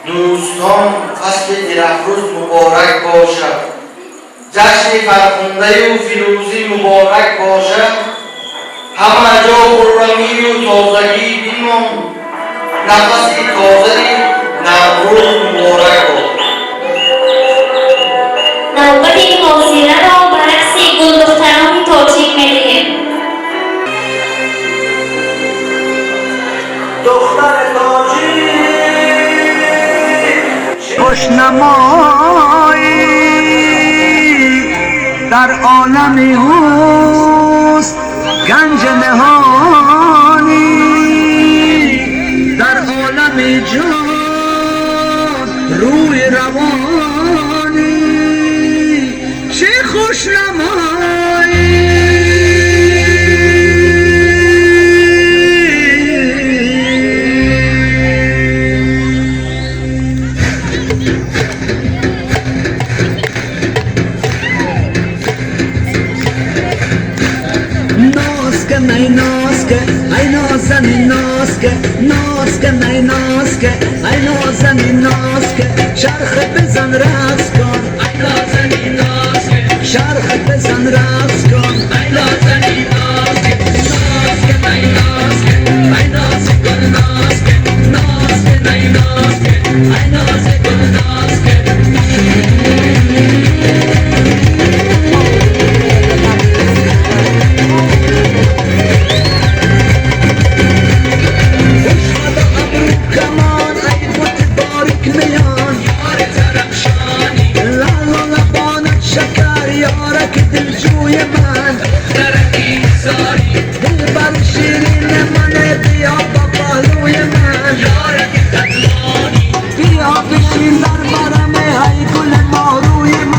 دوستان فصل درخروز مبارک باشد. جشن فرخنده و فیروزی مبارک باشد. همه جا خرمی و تازگی بیمان، نفسی تازه نوروز مبارک باشد. نوبت این موسیقی را به رقص گلدختران توجیه می‌دهیم. دختر تاجی خوشنمایی در عالم حسن، گنج نهانی در عالم جان، روی روانی چه خوشنمایی. ای نازکه ای نازنین نازکه، نازکه ای نازکه ای نازنین نازکه، چرخ بزن رقص کن ای نازنین نازکه، چرخ بزن رقص کن ای نازنین نازکه، نازکه ای نازکه ای نازکه گل نازکه، نازکه ای نازکه ای نازکه گل نازکه. دلجوی من درکی ساری، دل بر شیرین من بیا با بالوی من، یارک قدلانی بیا بشین در برم ای گل ماروی من.